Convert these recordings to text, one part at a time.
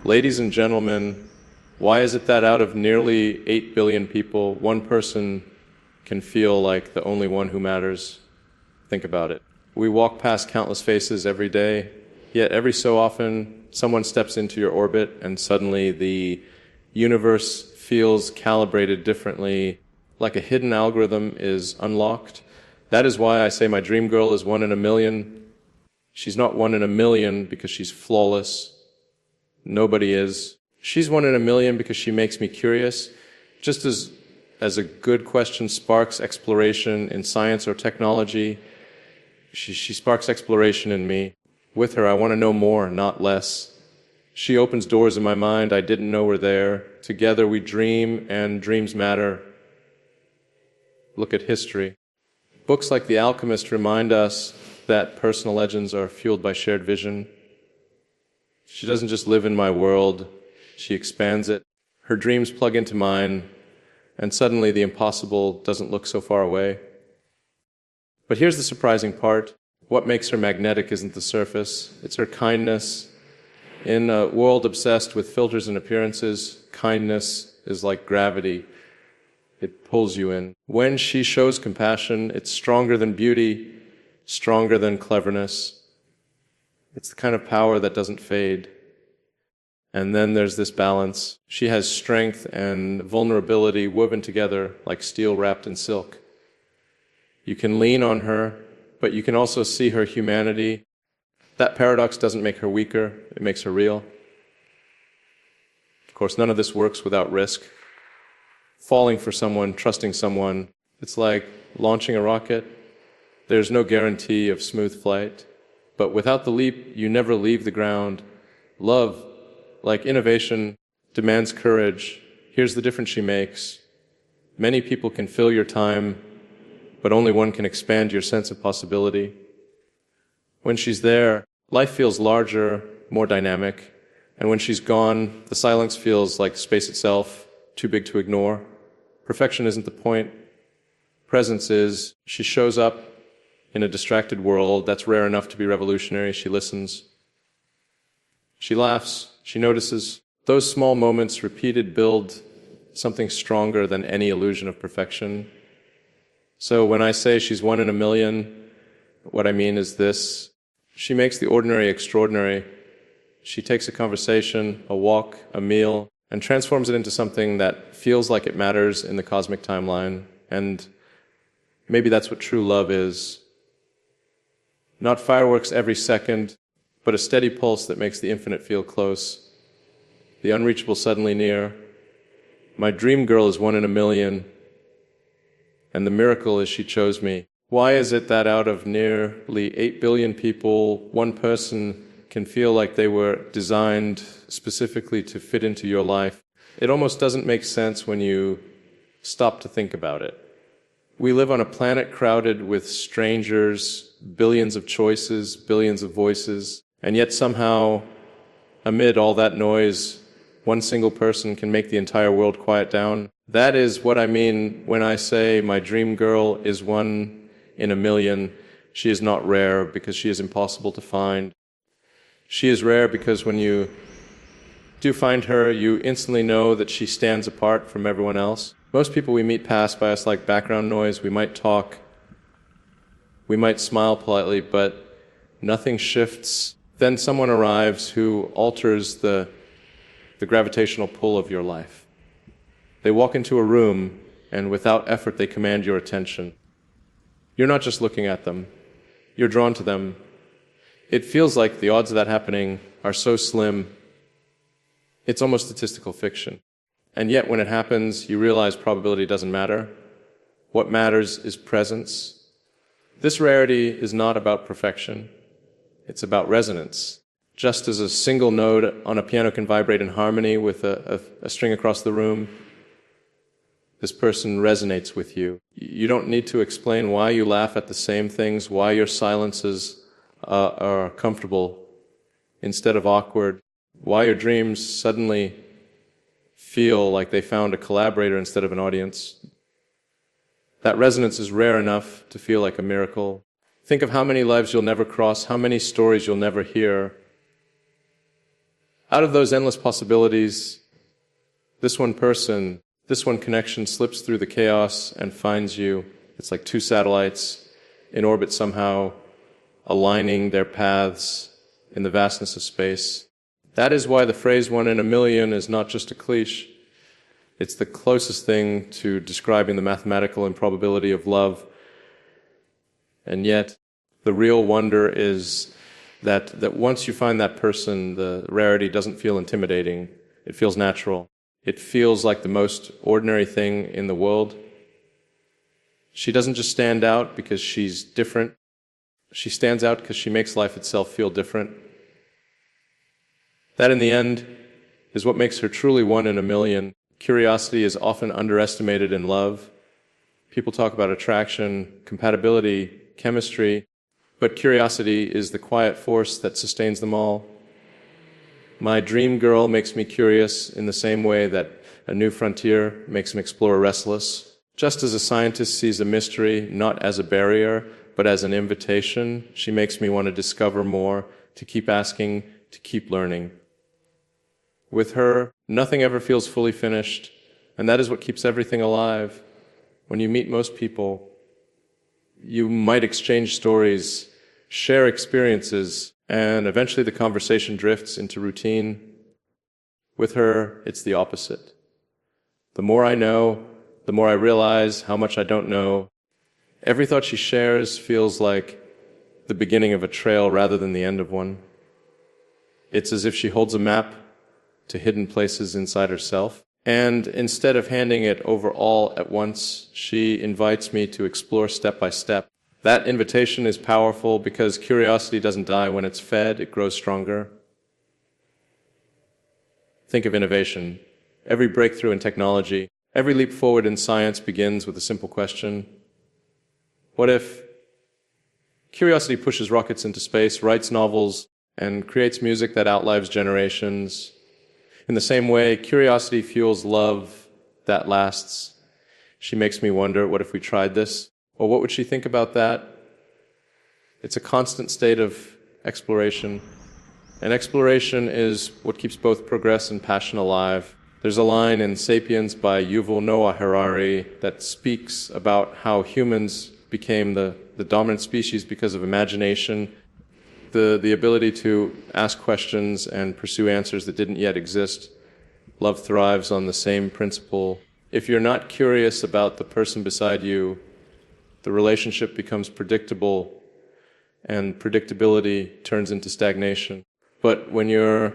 Ladies and gentlemen, why is it that out of nearly 8 billion people, one person can feel like the only one who matters? Think about it. We walk past countless faces every day, yet every so often someone steps into your orbit and suddenly the universe feels calibrated differently, like a hidden algorithm is unlocked. That is why I say my dream girl is 1 in a million. She's not 1 in a million because she's flawless. Nobody is. She's 1 in a million because she makes me curious. Just as a good question sparks exploration in science or technology, she sparks exploration in me. With her, I want to know more, not less. She opens doors in my mind I didn't know were there. Together we dream, and dreams matter. Look at history. Books like The Alchemist remind us that personal legends are fueled by shared vision. She doesn't just live in my world, she expands it. Her dreams plug into mine, and suddenly the impossible doesn't look so far away. But here's the surprising part. What makes her magnetic isn't the surface, it's her kindness. In a world obsessed with filters and appearances, kindness is like gravity. It pulls you in. When she shows compassion, it's stronger than beauty, stronger than cleverness. It's the kind of power that doesn't fade. And then there's this balance. She has strength and vulnerability woven together like steel wrapped in silk. You can lean on her, but you can also see her humanity. That paradox doesn't make her weaker, it makes her real. Of course, none of this works without risk. Falling for someone, trusting someone, it's like launching a rocket. There's no guarantee of smooth flight. But without the leap, you never leave the ground. Love, like innovation, demands courage. Here's the difference she makes. Many people can fill your time, but only one can expand your sense of possibility. When she's there, life feels larger, more dynamic. And when she's gone, the silence feels like space itself, too big to ignore. Perfection isn't the point. Presence is. She shows up in a distracted world that's rare enough to be revolutionary. She listens. She laughs. She notices. Those small moments repeated build something stronger than any illusion of perfection. So when I say she's 1 in a million, what I mean is this. She makes the ordinary extraordinary. She takes a conversation, a walk, a meal, and transforms it into something that feels like it matters in the cosmic timeline. And maybe that's what true love is. Not fireworks every second, but a steady pulse that makes the infinite feel close, the unreachable suddenly near. My dream girl is 1 in a million, and the miracle is she chose me. Why is it that out of nearly 8 billion people, one person can feel like they were designed specifically to fit into your life? It almost doesn't make sense when you stop to think about it. We live on a planet crowded with strangers, billions of choices, billions of voices, and yet somehow, amid all that noise, one single person can make the entire world quiet down. That is what I mean when I say my dream girl is 1 in a million. She is not rare because she is impossible to find. She is rare because when you do find her, you instantly know that she stands apart from everyone else. Most people we meet pass by us like background noise. We might talk, we might smile politely, but nothing shifts. Then someone arrives who alters the gravitational pull of your life. They walk into a room, and without effort they command your attention. You're not just looking at them, you're drawn to them. It feels like the odds of that happening are so slim, it's almost statistical fiction. And yet when it happens, you realize probability doesn't matter. What matters is presence. This rarity is not about perfection, it's about resonance. Just as a single note on a piano can vibrate in harmony with a string across the room, this person resonates with you. You don't need to explain why you laugh at the same things, why your silences are comfortable instead of awkward, why your dreams suddenly feel like they found a collaborator instead of an audience. That resonance is rare enough to feel like a miracle. Think of how many lives you'll never cross, how many stories you'll never hear, Out of those endless possibilities, this one person, this one connection slips through the chaos and finds you. It's like two satellites in orbit somehow, aligning their paths in the vastness of space. That is why the phrase 1 in a million is not just a cliche. It's the closest thing to describing the mathematical improbability of love. And yet, the real wonder is that once you find that person, the rarity doesn't feel intimidating. It feels natural. It feels like the most ordinary thing in the world. She doesn't just stand out because she's different. She stands out because she makes life itself feel different. That, in the end, is what makes her truly 1 in a million. Curiosity is often underestimated in love. People talk about attraction, compatibility, chemistry, but curiosity is the quiet force that sustains them all. My dream girl makes me curious in the same way that a new frontier makes an explorer restless. Just as a scientist sees a mystery not as a barrier, but as an invitation, she makes me want to discover more, to keep asking, to keep learning. With her, nothing ever feels fully finished, and that is what keeps everything alive. When you meet most people, you might exchange stories, share experiences, and eventually the conversation drifts into routine. With her, it's the opposite. The more I know, the more I realize how much I don't know. Every thought she shares feels like the beginning of a trail rather than the end of one. It's as if she holds a map to hidden places inside herself, and instead of handing it over all at once, she invites me to explore step by step. That invitation is powerful because curiosity doesn't die when it's fed, it grows stronger. Think of innovation. Every breakthrough in technology, every leap forward in science begins with a simple question. What if curiosity pushes rockets into space, writes novels, and creates music that outlives generations? In the same way, curiosity fuels love that lasts. She makes me wonder, what if we tried this? Or what would she think about that? It's a constant state of exploration. And exploration is what keeps both progress and passion alive. There's a line in Sapiens by Yuval Noah Harari that speaks about how humans became the dominant species because of imagination, the ability to ask questions and pursue answers that didn't yet exist. Love thrives on the same principle. If you're not curious about the person beside you, the relationship becomes predictable, and predictability turns into stagnation. But when you're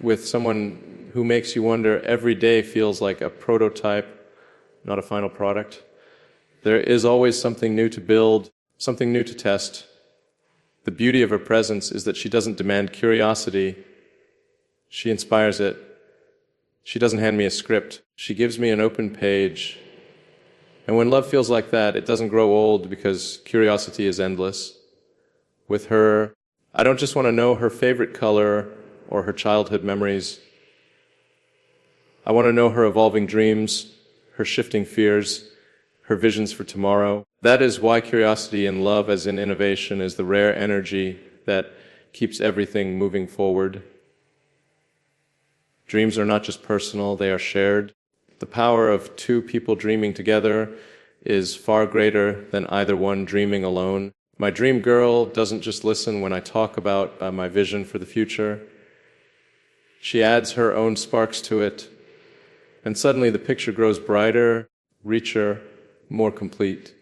with someone who makes you wonder, every day feels like a prototype, not a final product. There is always something new to build, something new to test. The beauty of her presence is that she doesn't demand curiosity. She inspires it. She doesn't hand me a script. She gives me an open page. And when love feels like that, it doesn't grow old because curiosity is endless. With her, I don't just want to know her favorite color or her childhood memories. I want to know her evolving dreams, her shifting fears, her visions for tomorrow. That is why curiosity in love, as in innovation, is the rare energy that keeps everything moving forward. Dreams are not just personal, they are shared. The power of two people dreaming together is far greater than either one dreaming alone. My dream girl doesn't just listen when I talk about my vision for the future. She adds her own sparks to it, and suddenly the picture grows brighter, richer, more complete.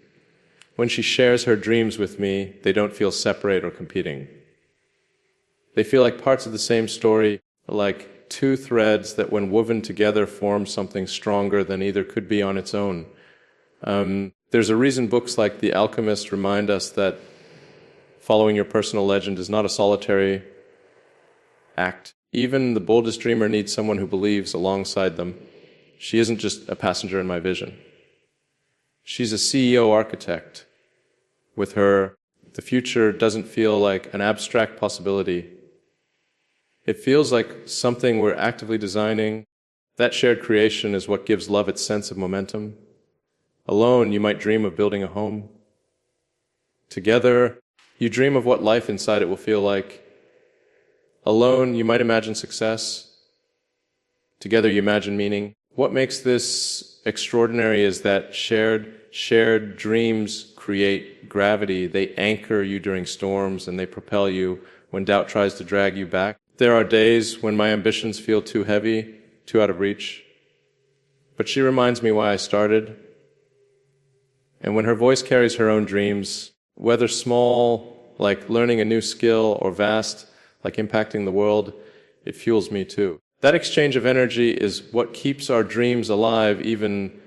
When she shares her dreams with me, they don't feel separate or competing. They feel like parts of the same story, like two threads that when woven together form something stronger than either could be on its own. There's a reason books like The Alchemist remind us that following your personal legend is not a solitary act. Even the boldest dreamer needs someone who believes alongside them. She isn't just a passenger in my vision. She's a CEO architect. With her, the future doesn't feel like an abstract possibility. It feels like something we're actively designing. That shared creation is what gives love its sense of momentum. Alone, you might dream of building a home. Together, you dream of what life inside it will feel like. Alone, you might imagine success. Together you imagine meaning. What makes this extraordinary is that shared dreams create gravity. They anchor you during storms and they propel you when doubt tries to drag you back. There are days when my ambitions feel too heavy, too out of reach. But she reminds me why I started. And when her voice carries her own dreams, whether small, like learning a new skill, or vast, like impacting the world, it fuels me too. That exchange of energy is what keeps our dreams alive even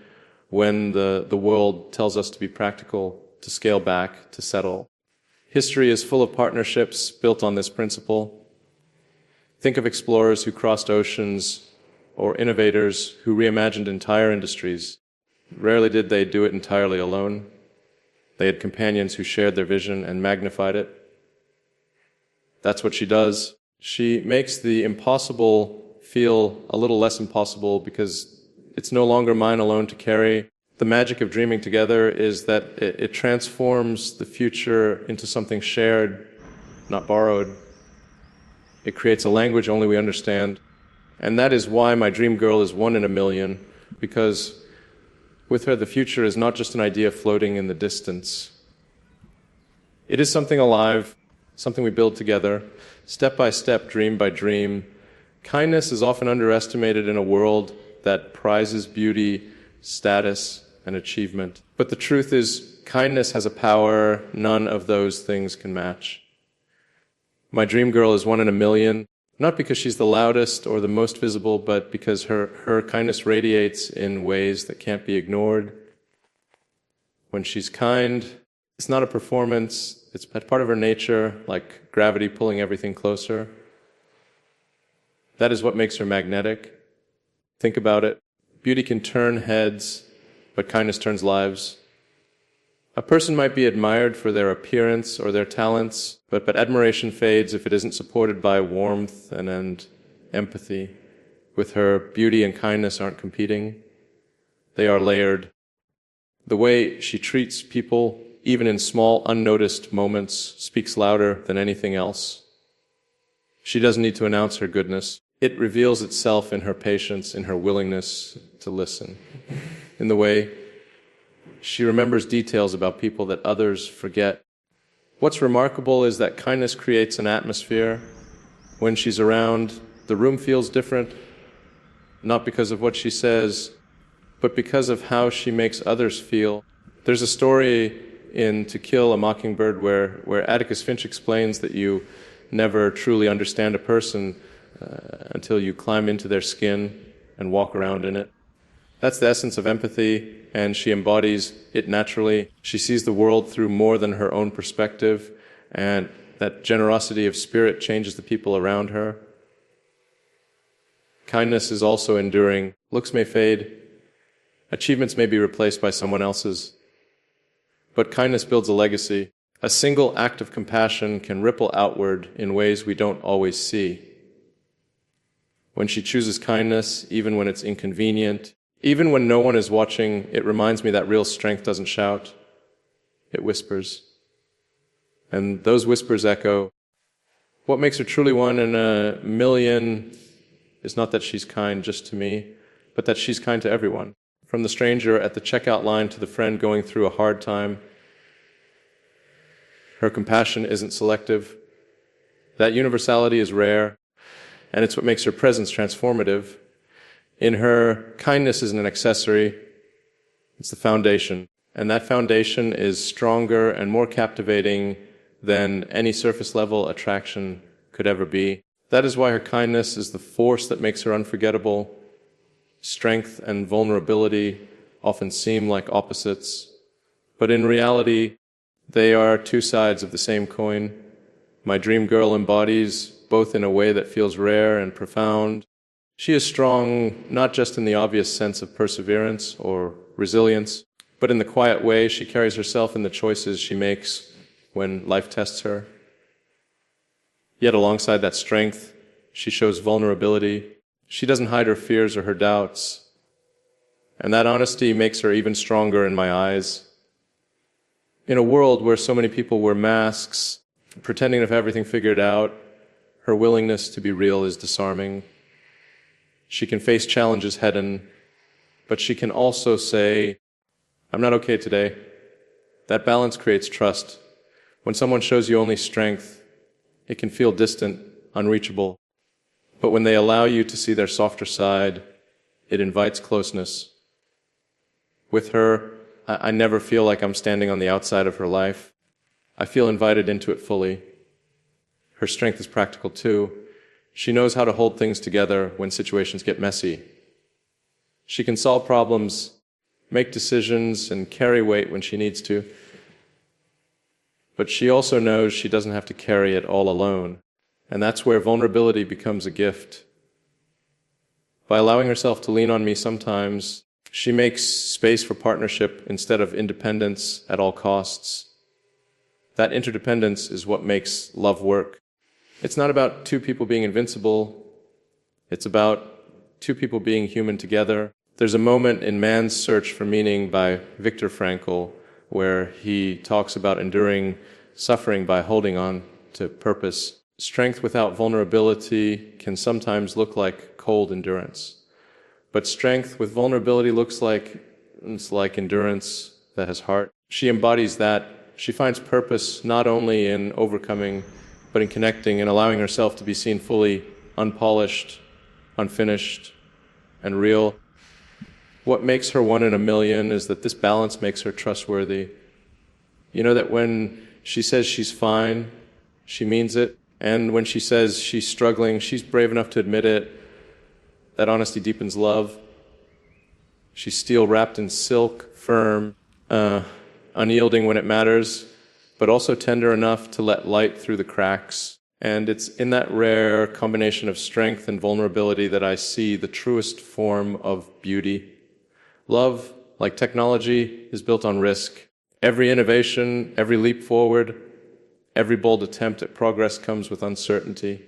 when the world tells us to be practical, to scale back, to settle. History is full of partnerships built on this principle. Think of explorers who crossed oceans or innovators who reimagined entire industries. Rarely did they do it entirely alone. They had companions who shared their vision and magnified it. That's what she does. She makes the impossible feel a little less impossible because it's no longer mine alone to carry. The magic of dreaming together is that it transforms the future into something shared, not borrowed. It creates a language only we understand. And that is why my dream girl is 1 in a million, because with her the future is not just an idea floating in the distance. It is something alive, something we build together, step by step, dream by dream. Kindness is often underestimated in a world that prizes beauty, status, and achievement. But the truth is, kindness has a power none of those things can match. My dream girl is 1 in a million, not because she's the loudest or the most visible, but because her kindness radiates in ways that can't be ignored. When she's kind, it's not a performance, it's part of her nature, like gravity pulling everything closer. That is what makes her magnetic. Think about it. Beauty can turn heads, but kindness turns lives. A person might be admired for their appearance or their talents, but admiration fades if it isn't supported by warmth and empathy. With her, beauty and kindness aren't competing. They are layered. The way she treats people, even in small, unnoticed moments, speaks louder than anything else. She doesn't need to announce her goodness. It reveals itself in her patience, in her willingness to listen, in the way she remembers details about people that others forget. What's remarkable is that kindness creates an atmosphere. When she's around, the room feels different, not because of what she says, but because of how she makes others feel. There's a story in To Kill a Mockingbird where Atticus Finch explains that you never truly understand a person until you climb into their skin and walk around in it. That's the essence of empathy, and she embodies it naturally. She sees the world through more than her own perspective, and that generosity of spirit changes the people around her. Kindness is also enduring. Looks may fade. Achievements may be replaced by someone else's. But kindness builds a legacy. A single act of compassion can ripple outward in ways we don't always see. When she chooses kindness, even when it's inconvenient, even when no one is watching, it reminds me that real strength doesn't shout. It whispers. And those whispers echo. What makes her truly 1 in a million is not that she's kind just to me, but that she's kind to everyone. From the stranger at the checkout line to the friend going through a hard time. Her compassion isn't selective. That universality is rare, and it's what makes her presence transformative. In her, kindness isn't an accessory, it's the foundation. And that foundation is stronger and more captivating than any surface-level attraction could ever be. That is why her kindness is the force that makes her unforgettable. Strength and vulnerability often seem like opposites, but in reality, they are 2 sides of the same coin. My dream girl embodies both in a way that feels rare and profound. She is strong not just in the obvious sense of perseverance or resilience, but in the quiet way she carries herself in the choices she makes when life tests her. Yet alongside that strength, she shows vulnerability. She doesn't hide her fears or her doubts. And that honesty makes her even stronger in my eyes. In a world where so many people wear masks, pretending to have everything figured out, her willingness to be real is disarming. She can face challenges head on, but she can also say, I'm not okay today. That balance creates trust. When someone shows you only strength, it can feel distant, unreachable. But when they allow you to see their softer side, it invites closeness. With her, I never feel like I'm standing on the outside of her life. I feel invited into it fully. Her strength is practical too. She knows how to hold things together when situations get messy. She can solve problems, make decisions, and carry weight when she needs to. But she also knows she doesn't have to carry it all alone. And that's where vulnerability becomes a gift. By allowing herself to lean on me sometimes, she makes space for partnership instead of independence at all costs. That interdependence is what makes love work. It's not about two people being invincible. It's about two people being human together. There's a moment in Man's Search for Meaning by Viktor Frankl where he talks about enduring suffering by holding on to purpose. Strength without vulnerability can sometimes look like cold endurance. But strength with vulnerability looks like endurance that has heart. She embodies that. She finds purpose not only in overcoming, but in connecting and allowing herself to be seen fully, unpolished, unfinished, and real. What makes her one in a million is that this balance makes her trustworthy. You know that when she says she's fine, she means it. And when she says she's struggling, she's brave enough to admit it. That honesty deepens love. She's steel wrapped in silk, firm, unyielding when it matters, but also tender enough to let light through the cracks. And it's in that rare combination of strength and vulnerability that I see the truest form of beauty. Love, like technology, is built on risk. Every innovation, every leap forward, every bold attempt at progress comes with uncertainty.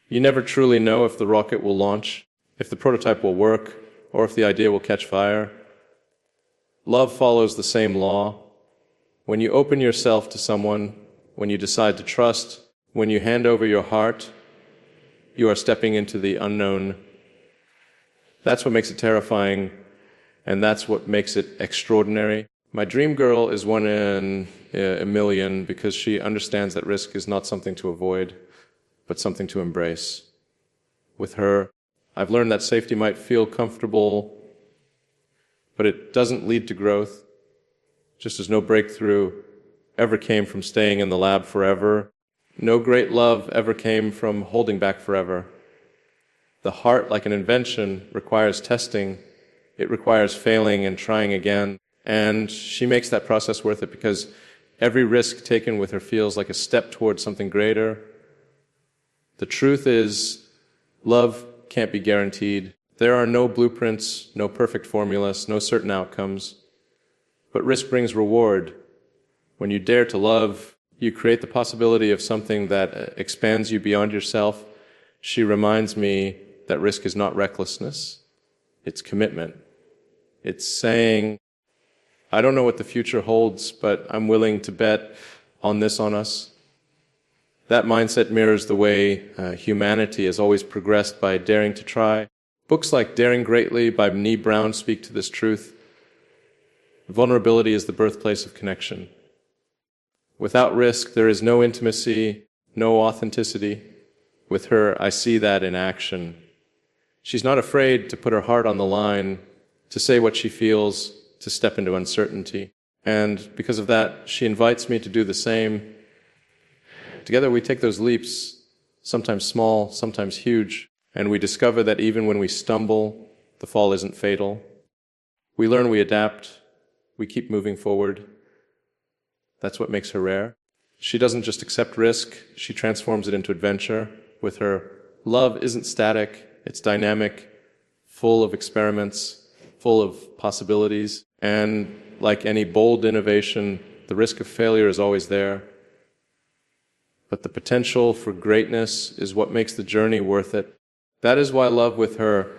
You never truly know if the rocket will launch, if the prototype will work, or if the idea will catch fire. Love follows the same law. When you open yourself to someone, when you decide to trust, when you hand over your heart, you are stepping into the unknown. That's what makes it terrifying, and that's what makes it extraordinary. My dream girl is one in a million because she understands that risk is not something to avoid, but something to embrace. With her, I've learned that safety might feel comfortable, but it doesn't lead to growth, just as no breakthrough ever came from staying in the lab forever. No great love ever came from holding back forever. The heart, like an invention, requires testing. It requires failing and trying again. And she makes that process worth it because every risk taken with her feels like a step towards something greater. The truth is, love can't be guaranteed. There are no blueprints, no perfect formulas, no certain outcomes. But risk brings reward. When you dare to love, you create the possibility of something that expands you beyond yourself. She reminds me that risk is not recklessness, it's commitment. It's saying, I don't know what the future holds, but I'm willing to bet on this on us. That mindset mirrors the way humanity has always progressed by daring to try. Books like Daring Greatly by Nee Brown speak to this truth. Vulnerability is the birthplace of connection. Without risk, there is no intimacy, no authenticity. With her, I see that in action. She's not afraid to put her heart on the line, to say what she feels, to step into uncertainty. And because of that, she invites me to do the same. Together we take those leaps, sometimes small, sometimes huge, and we discover that even when we stumble, the fall isn't fatal. We learn, we adapt, we keep moving forward. That's what makes her rare. She doesn't just accept risk, she transforms it into adventure. With her, love isn't static, it's dynamic, full of experiments, full of possibilities. And like any bold innovation, the risk of failure is always there. But the potential for greatness is what makes the journey worth it. That is why love with her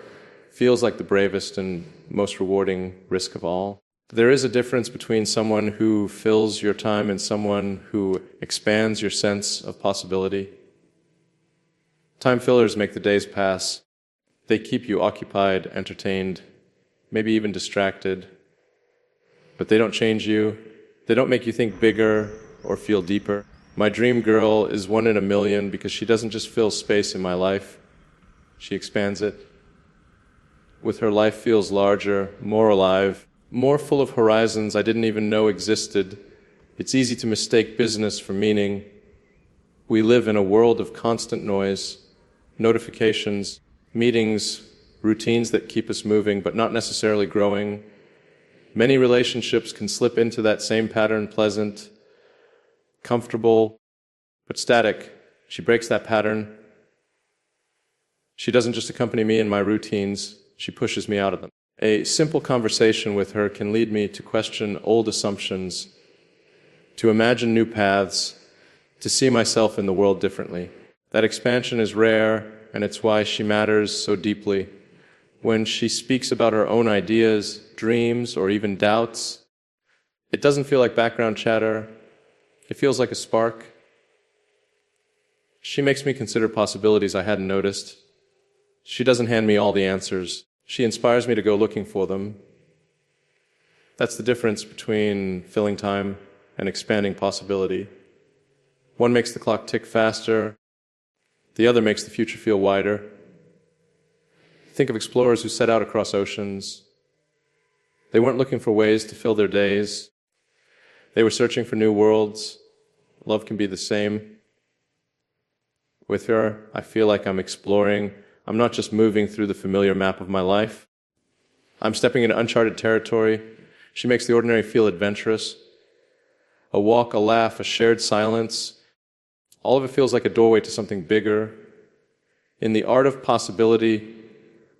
feels like the bravest and most rewarding risk of all. There is a difference between someone who fills your time and someone who expands your sense of possibility. Time fillers make the days pass. They keep you occupied, entertained, maybe even distracted, but they don't change you. They don't make you think bigger or feel deeper. My dream girl is one in a million because she doesn't just fill space in my life, she expands it. With her, life feels larger, more alive, more full of horizons I didn't even know existed. It's easy to mistake business for meaning. We live in a world of constant noise, notifications, meetings, routines that keep us moving but not necessarily growing. Many relationships can slip into that same pattern, pleasant, comfortable, but static. She breaks that pattern. She doesn't just accompany me in my routines, she pushes me out of them. A simple conversation with her can lead me to question old assumptions, to imagine new paths, to see myself in the world differently. That expansion is rare, and it's why she matters so deeply. When she speaks about her own ideas, dreams, or even doubts, it doesn't feel like background chatter. It feels like a spark. She makes me consider possibilities I hadn't noticed. She doesn't hand me all the answers. She inspires me to go looking for them. That's the difference between filling time and expanding possibility. One makes the clock tick faster. The other makes the future feel wider. Think of explorers who set out across oceans. They weren't looking for ways to fill their days. They were searching for new worlds. Love can be the same. With her, I feel like I'm exploring. I'm not just moving through the familiar map of my life. I'm stepping into uncharted territory. She makes the ordinary feel adventurous. A walk, a laugh, a shared silence. All of it feels like a doorway to something bigger. In The Art of Possibility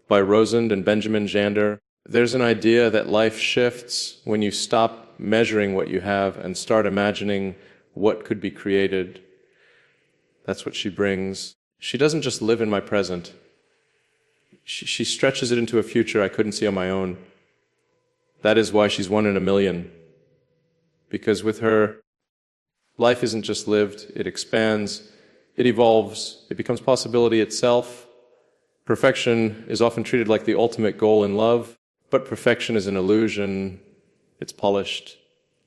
by Rosand and Benjamin Zander, there's an idea that life shifts when you stop measuring what you have and start imagining what could be created. That's what she brings. She doesn't just live in my present. She stretches it into a future I couldn't see on my own. That is why she's one in a million. Because with her, life isn't just lived, it expands, it evolves, it becomes possibility itself. Perfection is often treated like the ultimate goal in love, but perfection is an illusion. It's polished,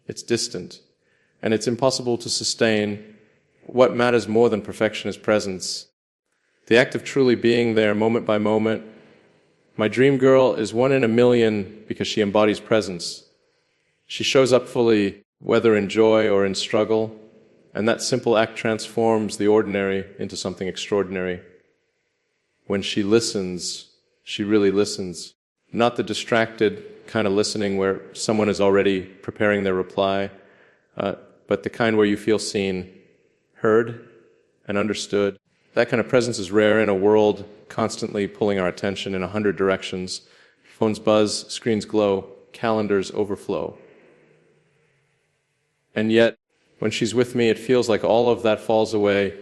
it's distant, and it's impossible to sustain. What matters more than perfection is presence. The act of truly being there moment by moment. My dream girl is one in a million because she embodies presence. She shows up fully, whether in joy or in struggle, and that simple act transforms the ordinary into something extraordinary. When she listens, she really listens. Not the distracted kind of listening where someone is already preparing their reply, but the kind where you feel seen, heard, and understood. That kind of presence is rare in a world constantly pulling our attention in 100 directions. Phones buzz, screens glow, calendars overflow. And yet, when she's with me, it feels like all of that falls away.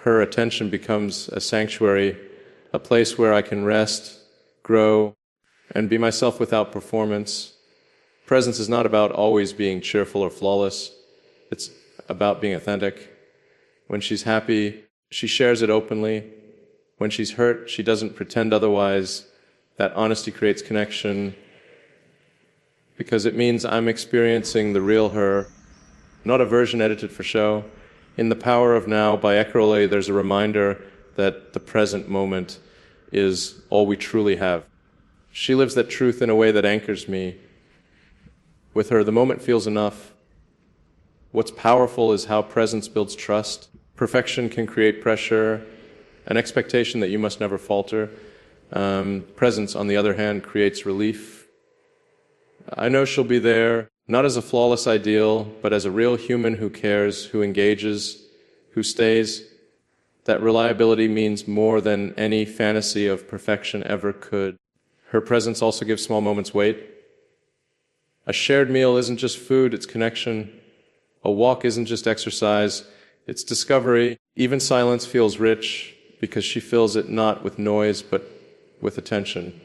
Her attention becomes a sanctuary, a place where I can rest, grow, and be myself without performance. Presence is not about always being cheerful or flawless. It's about being authentic. When she's happy, she shares it openly. When she's hurt, she doesn't pretend otherwise. That honesty creates connection because it means I'm experiencing the real her, not a version edited for show. In The Power of Now by Eckerle, there's a reminder that the present moment is all we truly have. She lives that truth in a way that anchors me. With her, the moment feels enough. What's powerful is how presence builds trust. Perfection can create pressure, an expectation that you must never falter. Presence, on the other hand, creates relief. I know she'll be there, not as a flawless ideal, but as a real human who cares, who engages, who stays. That reliability means more than any fantasy of perfection ever could. Her presence also gives small moments weight. A shared meal isn't just food, it's connection. A walk isn't just exercise, it's discovery. Even silence feels rich because she fills it not with noise, but with attention.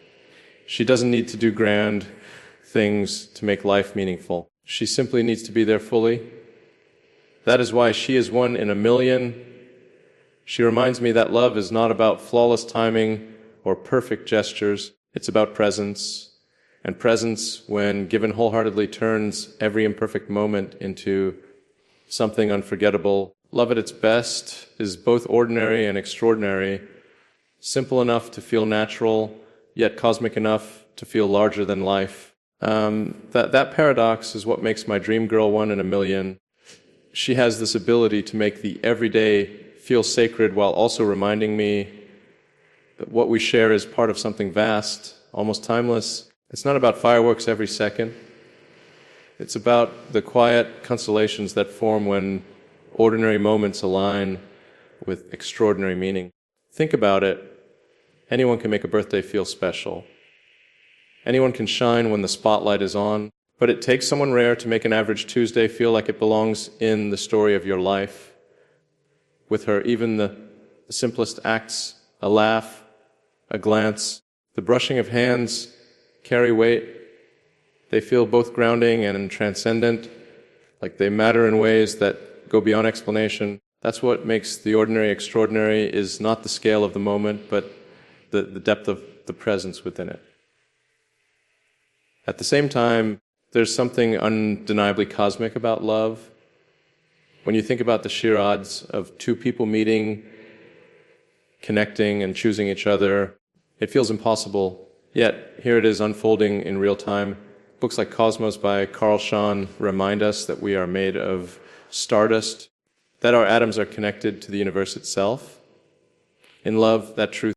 She doesn't need to do grand things to make life meaningful. She simply needs to be there fully. That is why she is one in a million. She reminds me that love is not about flawless timing or perfect gestures. It's about presence. And presence, when given wholeheartedly, turns every imperfect moment into something unforgettable. Love at its best is both ordinary and extraordinary, simple enough to feel natural, yet cosmic enough to feel larger than life. That paradox is what makes my dream girl one in a million. She has this ability to make the everyday feel sacred while also reminding me that what we share is part of something vast, almost timeless. It's not about fireworks every second. It's about the quiet constellations that form when ordinary moments align with extraordinary meaning. Think about it. Anyone can make a birthday feel special. Anyone can shine when the spotlight is on, but it takes someone rare to make an average Tuesday feel like it belongs in the story of your life. With her, even the simplest acts, a laugh, a glance, the brushing of hands carry weight. They feel both grounding and transcendent, like they matter in ways that go beyond explanation. That's what makes the ordinary extraordinary, is not the scale of the moment, but the depth of the presence within it. At the same time, there's something undeniably cosmic about love. When you think about the sheer odds of two people meeting, connecting, and choosing each other, it feels impossible. Yet, here it is unfolding in real time. Books like Cosmos by Carl Schahn remind us that we are made of stardust, that our atoms are connected to the universe itself. In love, that truth